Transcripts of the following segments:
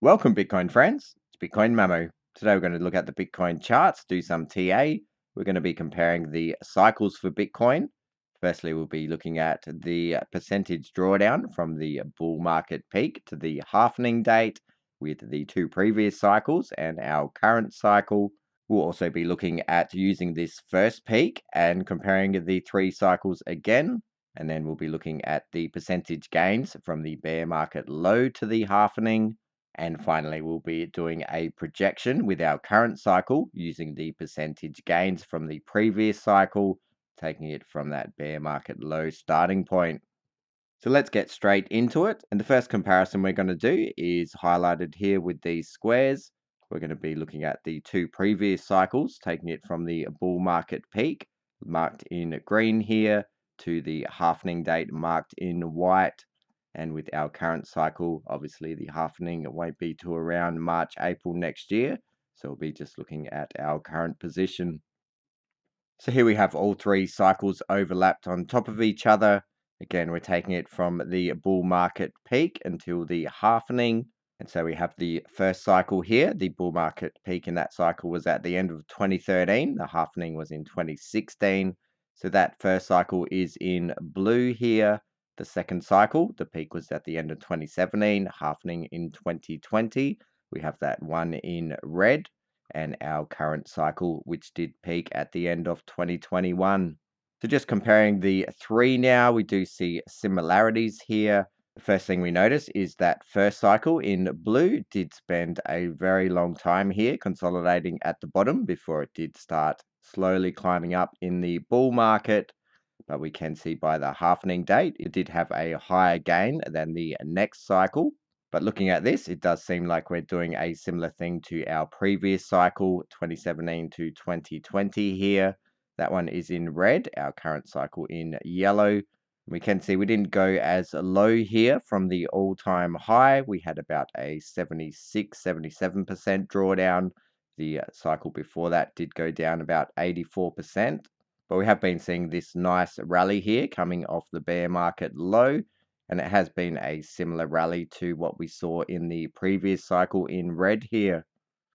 Welcome, Bitcoin friends. It's Bitcoin Mamo. Today we're going to look at the Bitcoin charts, do some TA. We're going to be comparing the cycles for Bitcoin. Firstly, we'll be looking at the percentage drawdown from the bull market peak to the halvening date with the two previous cycles and our current cycle. We'll also be looking at using this first peak and comparing the three cycles again. And then we'll be looking at the percentage gains from the bear market low to the halvening. And finally, we'll be doing a projection with our current cycle using the percentage gains from the previous cycle, taking it from that bear market low starting point. So let's get straight into it. And the first comparison we're going to do is highlighted here with these squares. We're going to be looking at the two previous cycles, taking it from the bull market peak, marked in green here, to the halvening date marked in white. And with our current cycle, obviously the halvening won't be to around March, April next year. So we'll be just looking at our current position. So here we have all three cycles overlapped on top of each other. Again, we're taking it from the bull market peak until the halvening. And so we have the first cycle here. The bull market peak in that cycle was at the end of 2013. The halvening was in 2016. So that first cycle is in blue here. The second cycle, the peak was at the end of 2017, halvening in 2020. We have that one in red, and our current cycle, which did peak at the end of 2021. So just comparing the three now, we do see similarities here. The first thing we notice is that first cycle in blue did spend a very long time here consolidating at the bottom before it did start slowly climbing up in the bull market. But we can see by the halvening date, it did have a higher gain than the next cycle. But looking at this, it does seem like we're doing a similar thing to our previous cycle, 2017 to 2020 here. That one is in red, our current cycle in yellow. We can see we didn't go as low here from the all-time high. We had about a 76, 77% drawdown. The cycle before that did go down about 84%. But we have been seeing this nice rally here coming off the bear market low. And it has been a similar rally to what we saw in the previous cycle in red here.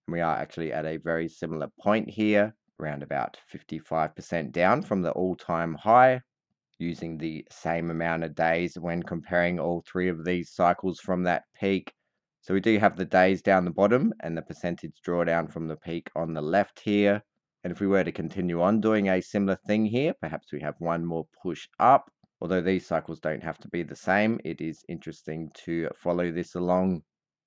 And we are actually at a very similar point here, around about 55% down from the all-time high, using the same amount of days when comparing all three of these cycles from that peak. So we do have the days down the bottom and the percentage drawdown from the peak on the left here. And if we were to continue on doing a similar thing here, perhaps we have one more push up. Although these cycles don't have to be the same, it is interesting to follow this along.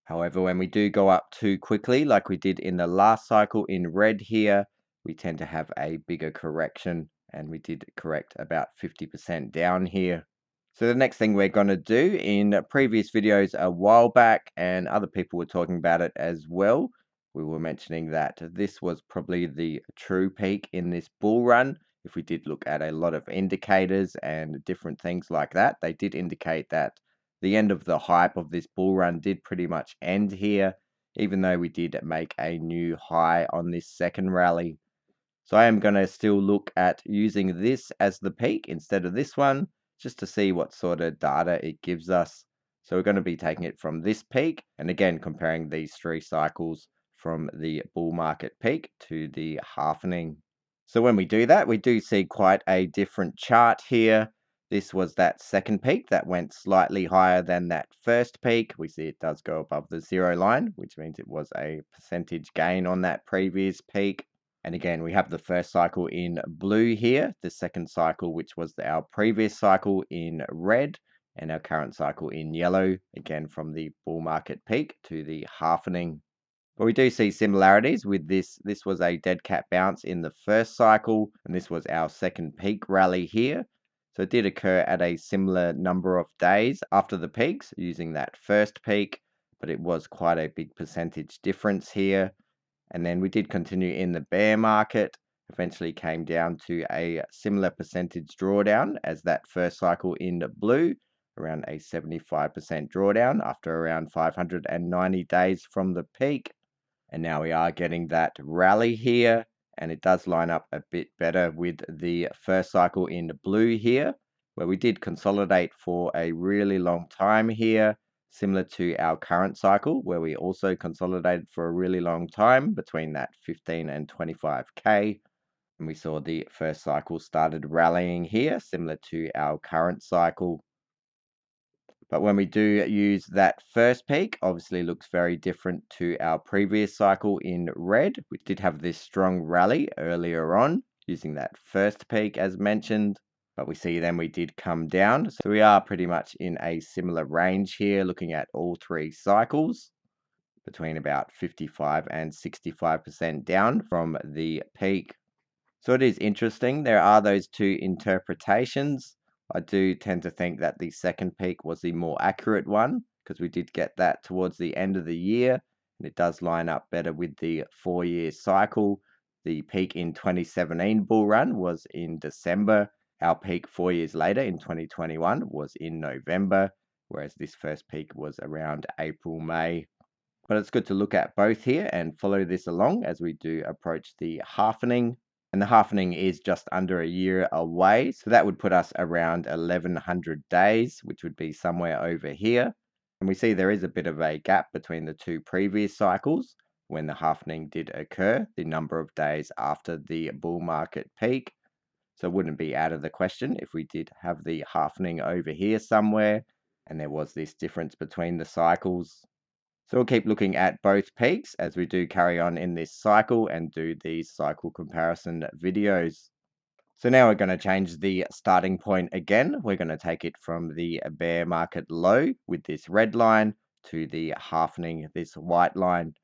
However, when we do go up too quickly, like we did in the last cycle in red here, we tend to have a bigger correction, and we did correct about 50% down here. So the next thing we're going to do, in previous videos a while back, and other people were talking about it as well, we were mentioning that this was probably the true peak in this bull run. If we did look at a lot of indicators and different things like that, they did indicate that the end of the hype of this bull run did pretty much end here, even though we did make a new high on this second rally. So I am going to still look at using this as the peak instead of this one, just to see what sort of data it gives us. So we're going to be taking it from this peak, and again comparing these three cycles from the bull market peak to the halvening. So when we do that, we do see quite a different chart here. This was that second peak that went slightly higher than that first peak. We see it does go above the zero line, which means it was a percentage gain on that previous peak. And again, we have the first cycle in blue here, the second cycle, which was our previous cycle, in red, and our current cycle in yellow, again from the bull market peak to the halvening. But we do see similarities with this. This was a dead cat bounce in the first cycle, and this was our second peak rally here. So it did occur at a similar number of days after the peaks using that first peak, but it was quite a big percentage difference here. And then we did continue in the bear market, eventually came down to a similar percentage drawdown as that first cycle in blue, around a 75% drawdown after around 590 days from the peak. And now we are getting that rally here, and it does line up a bit better with the first cycle in blue here, where we did consolidate for a really long time here, similar to our current cycle, where we also consolidated for a really long time between that 15 and 25K. And we saw the first cycle started rallying here, similar to our current cycle. But when we do use that first peak, obviously looks very different to our previous cycle in red. We did have this strong rally earlier on using that first peak as mentioned, but we see then we did come down. So we are pretty much in a similar range here, looking at all three cycles between about 55 and 65% down from the peak. So it is interesting. There are those two interpretations. I do tend to think that the second peak was the more accurate one because we did get that towards the end of the year and it does line up better with the 4-year cycle. The peak in 2017 bull run was in December. Our peak 4 years later in 2021 was in November, whereas this first peak was around April, May. But it's good to look at both here and follow this along as we do approach the halvening. And the halvening is just under a year away. So that would put us around 1100 days, which would be somewhere over here. And we see there is a bit of a gap between the two previous cycles when the halvening did occur, the number of days after the bull market peak. So it wouldn't be out of the question if we did have the halvening over here somewhere and there was this difference between the cycles. So we'll keep looking at both peaks as we do carry on in this cycle and do these cycle comparison videos. So now we're going to change the starting point again. We're going to take it from the bear market low with this red line to the halvening, this white line.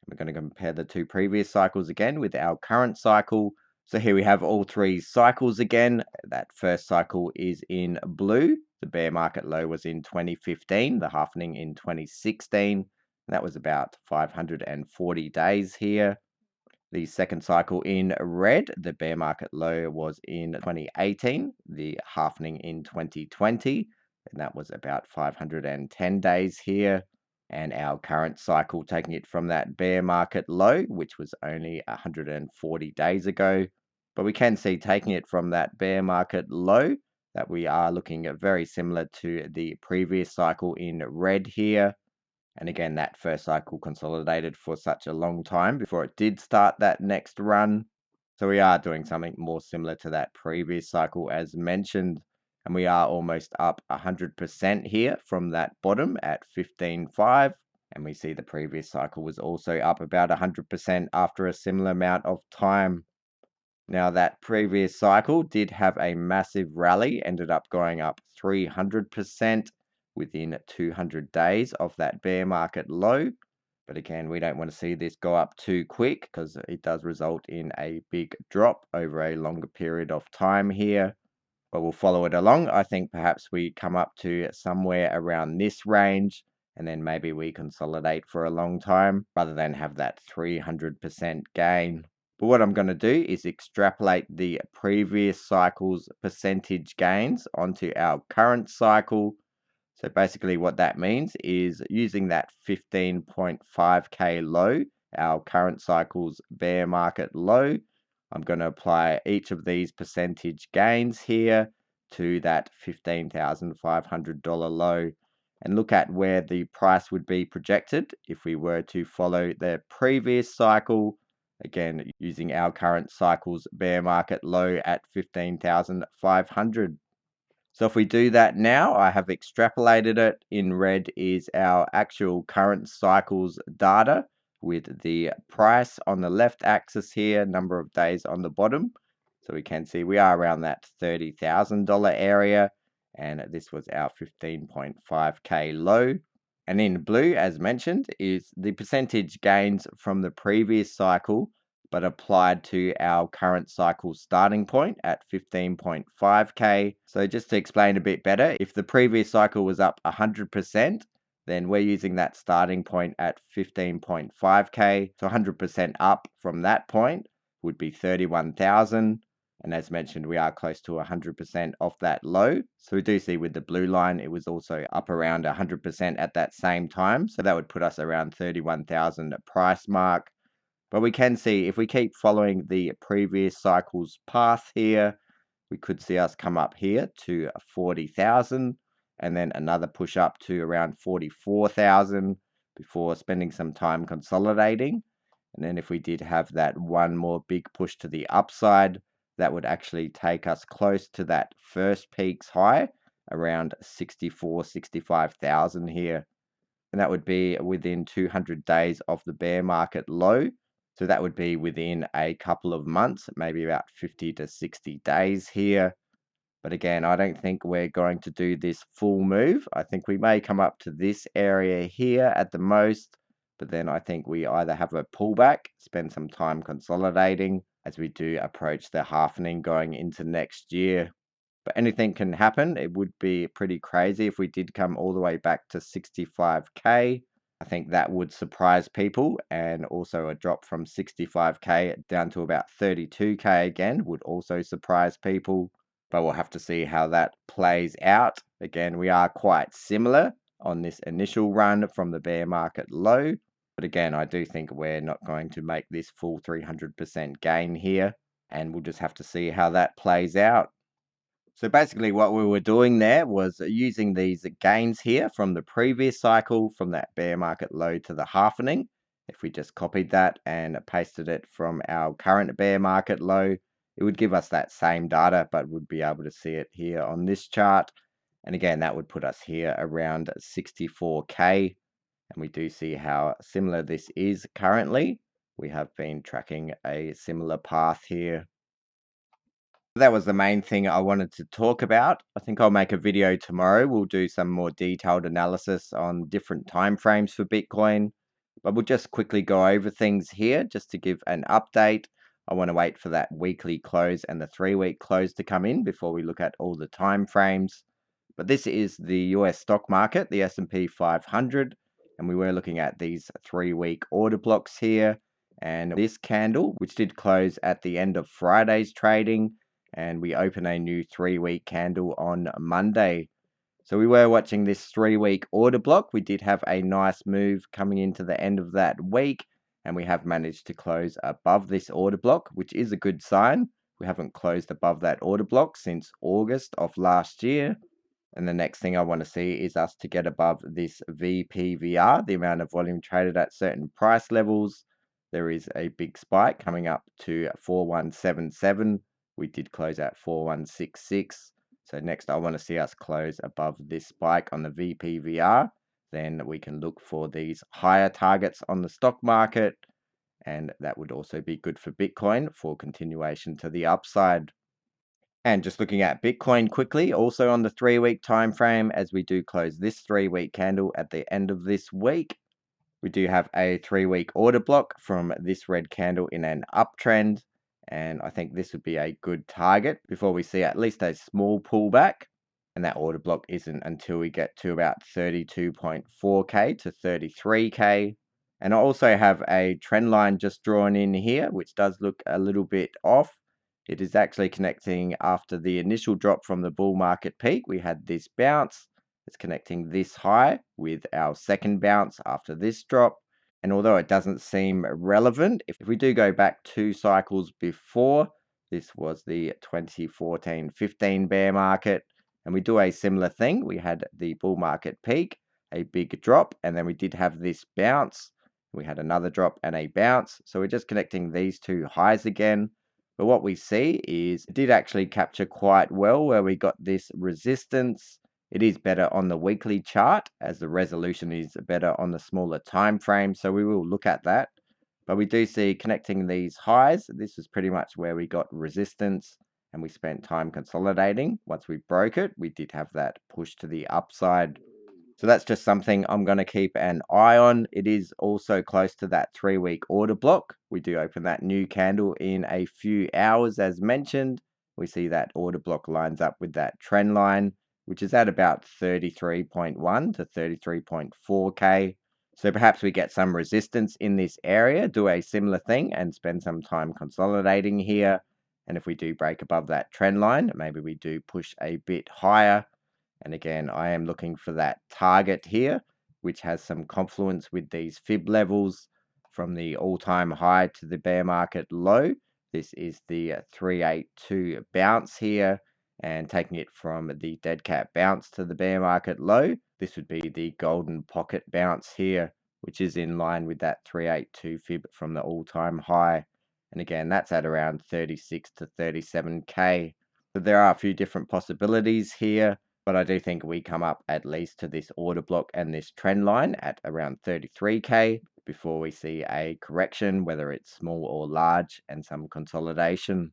We're going to compare the two previous cycles again with our current cycle. So here we have all three cycles again. That first cycle is in blue. The bear market low was in 2015, the halvening in 2016. That was about 540 days here. The second cycle in red, the bear market low was in 2018, the halvening in 2020, and that was about 510 days here. And our current cycle taking it from that bear market low, which was only 140 days ago. But we can see taking it from that bear market low that we are looking at very similar to the previous cycle in red here. And again, that first cycle consolidated for such a long time before it did start that next run. So we are doing something more similar to that previous cycle as mentioned. And we are almost up 100% here from that bottom at 15.5. And we see the previous cycle was also up about 100% after a similar amount of time. Now, that previous cycle did have a massive rally, ended up going up 300% within 200 days of that bear market low. But again, we don't want to see this go up too quick because it does result in a big drop over a longer period of time here. But we'll follow it along. I think perhaps we come up to somewhere around this range and then maybe we consolidate for a long time rather than have that 300% gain. But what I'm going to do is extrapolate the previous cycle's percentage gains onto our current cycle. So basically what that means is using that 15.5K low, our current cycle's bear market low, I'm going to apply each of these percentage gains here to that $15,500 low and look at where the price would be projected if we were to follow the previous cycle. Again, using our current cycle's bear market low at 15,500. So if we do that now, I have extrapolated it. In red is our actual current cycle's data with the price on the left axis here, number of days on the bottom. So we can see we are around that $30,000 area. And this was our 15.5K low. And in blue, as mentioned, is the percentage gains from the previous cycle, but applied to our current cycle starting point at 15.5K. So just to explain a bit better, if the previous cycle was up 100%, then we're using that starting point at 15.5K. So 100% up from that point would be 31,000. And as mentioned, we are close to 100% off that low. So we do see with the blue line, it was also up around 100% at that same time. So that would put us around 31,000 price mark. But we can see if we keep following the previous cycle's path here, we could see us come up here to 40,000. and then another push up to around 44,000 before spending some time consolidating. And then if we did have that one more big push to the upside, that would actually take us close to that first peak's high, around 65,000 here. And that would be within 200 days of the bear market low. So that would be within a couple of months, maybe about 50 to 60 days here. But again, I don't think we're going to do this full move. I think we may come up to this area here at the most, but then I think we either have a pullback, spend some time consolidating as we do approach the halvening going into next year. But anything can happen. It would be pretty crazy if we did come all the way back to 65K. I think that would surprise people, and also a drop from 65K down to about 32K again would also surprise people. But we'll have to see how that plays out. Again, we are quite similar on this initial run from the bear market low. But again, I do think we're not going to make this full 300% gain here, and we'll just have to see how that plays out. So basically what we were doing there was using these gains here from the previous cycle, from that bear market low to the halvening. If we just copied that and pasted it from our current bear market low, it would give us that same data, but would be able to see it here on this chart. And again, that would put us here around 64K. And we do see how similar this is currently. We have been tracking a similar path here. That was the main thing I wanted to talk about. I think I'll make a video tomorrow. We'll do some more detailed analysis on different time frames for Bitcoin. But we'll just quickly go over things here just to give an update. I want to wait for that weekly close and the 3-week close to come in before we look at all the time frames. But this is the US stock market, the S&P 500, and we were looking at these 3-week order blocks here. And this candle, which did close at the end of Friday's trading, and we open a new 3-week candle on Monday. So we were watching this 3-week order block. We did have a nice move coming into the end of that week, and we have managed to close above this order block, which is a good sign. We haven't closed above that order block since August of last year. And the next thing I want to see is us to get above this VPVR, the amount of volume traded at certain price levels. There is a big spike coming up to 4177. We did close at 4166. So next I want to see us close above this spike on the VPVR. Then we can look for these higher targets on the stock market. And that would also be good for Bitcoin for continuation to the upside. And just looking at Bitcoin quickly, also on the 3-week time frame, as we do close this 3-week candle at the end of this week, we do have a 3-week order block from this red candle in an uptrend. And I think this would be a good target before we see at least a small pullback. And that order block isn't until we get to about 32.4K to 33K. And I also have a trend line just drawn in here, which does look a little bit off. It is actually connecting after the initial drop from the bull market peak. We had this bounce. It's connecting this high with our second bounce after this drop. And although it doesn't seem relevant, if we do go back 2 cycles before, this was the 2014-15 bear market, and we do a similar thing. We had the bull market peak, a big drop, and then we did have this bounce. We had another drop and a bounce. So we're just connecting these 2 highs again. But what we see is it did actually capture quite well where we got this resistance. It is better on the weekly chart as the resolution is better on the smaller time frame. So we will look at that. But we do see connecting these highs. This is pretty much where we got resistance and we spent time consolidating. Once we broke it, we did have that push to the upside. So that's just something I'm going to keep an eye on. It is also close to that 3-week order block. We do open that new candle in a few hours as mentioned. We see that order block lines up with that trend line, which is at about 33.1 to 33.4K. So perhaps we get some resistance in this area, do a similar thing and spend some time consolidating here. And if we do break above that trend line, maybe we do push a bit higher. And again, I am looking for that target here, which has some confluence with these fib levels from the all-time high to the bear market low. This is the 382 bounce here. and taking it from the dead cat bounce to the bear market low. This would be the golden pocket bounce here, which is in line with that 382 fib from the all-time high. And again, that's at around 36 to 37k. So there are a few different possibilities here, but I do think we come up at least to this order block and this trend line at around 33k before we see a correction, whether it's small or large, and some consolidation.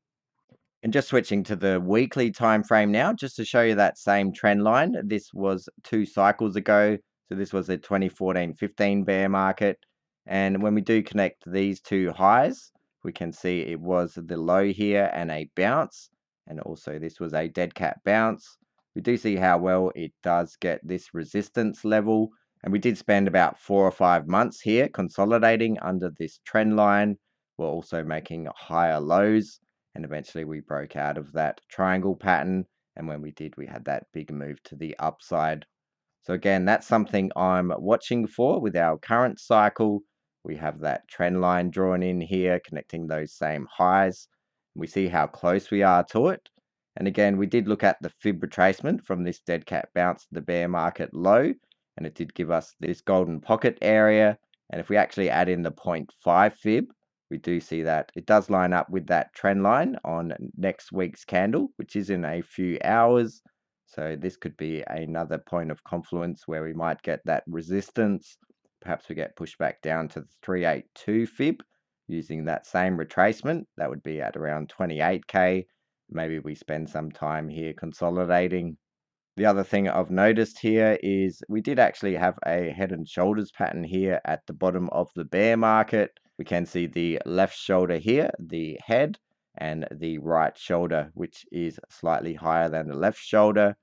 And just switching to the weekly time frame now, just to show you that same trend line. This was 2 cycles ago. So this was the 2014-15 bear market. And when we do connect these two highs, we can see it was the low here and a bounce. And also this was a dead cat bounce. We do see how well it does get this resistance level. And we did spend about 4 or 5 months here consolidating under this trend line. We're also making higher lows. And eventually we broke out of that triangle pattern. And when we did, we had that big move to the upside. So again, that's something I'm watching for with our current cycle. We have that trend line drawn in here, connecting those same highs. We see how close we are to it. And again, we did look at the fib retracement from this dead cat bounce to the bear market low, and it did give us this golden pocket area. And if we actually add in the 0.5 fib, we do see that it does line up with that trend line on next week's candle, which is in a few hours. So this could be another point of confluence where we might get that resistance. Perhaps we get pushed back down to the 382 fib using that same retracement. That would be at around 28k. Maybe we spend some time here consolidating. The other thing I've noticed here is we did actually have a head and shoulders pattern here at the bottom of the bear market. We can see the left shoulder here, the head, and the right shoulder, which is slightly higher than the left shoulder.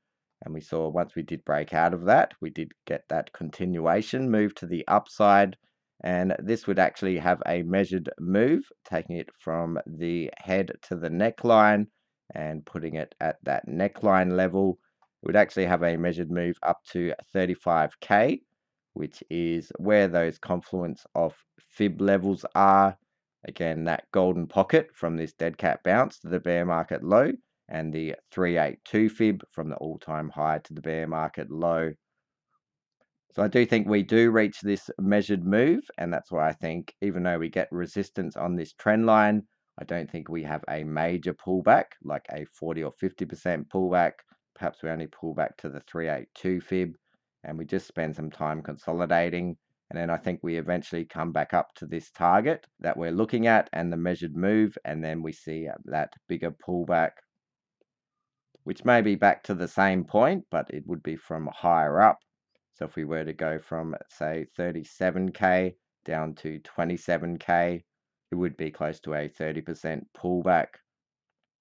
And we saw once we did break out of that, we did get that continuation move to the upside. And this would actually have a measured move, taking it from the head to the neckline and putting it at that neckline level. It would actually have a measured move up to 35k, which is where those confluence of fib levels are. Again, that golden pocket from this dead cat bounce to the bear market low, and the 382 fib from the all-time high to the bear market low. So I do think we do reach this measured move, and that's why I think even though we get resistance on this trend line, I don't think we have a major pullback, like a 40 or 50% pullback. Perhaps we only pull back to the 382 fib, and we just spend some time consolidating. And then I think we eventually come back up to this target that we're looking at and the measured move, and then we see that bigger pullback, which may be back to the same point, but it would be from higher up. So if we were to go from, say, 37k down to 27k, it would be close to a 30% pullback.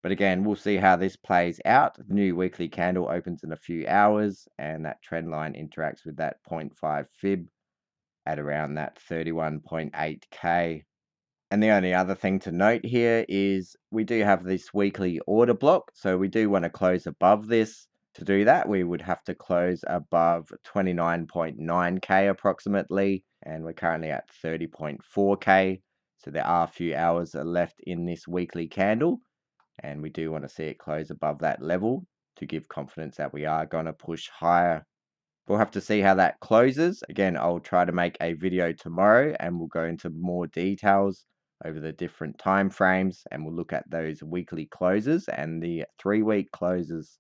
But again, we'll see how this plays out. The new weekly candle opens in a few hours, and that trend line interacts with that 0.5 fib at around that 31.8k. And the only other thing to note here is we do have this weekly order block. So we do want to close above this. To do that, we would have to close above 29.9k approximately. And we're currently at 30.4k. So there are a few hours left in this weekly candle. And we do want to see it close above that level to give confidence that we are going to push higher. We'll have to see how that closes. Again, I'll try to make a video tomorrow and we'll go into more details over the different time frames, and we'll look at those weekly closes and the 3-week closes.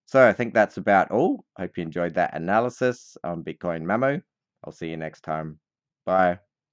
So I think that's about all. Hope you enjoyed that analysis on Bitcoin Mamo. I'll see you next time. Bye.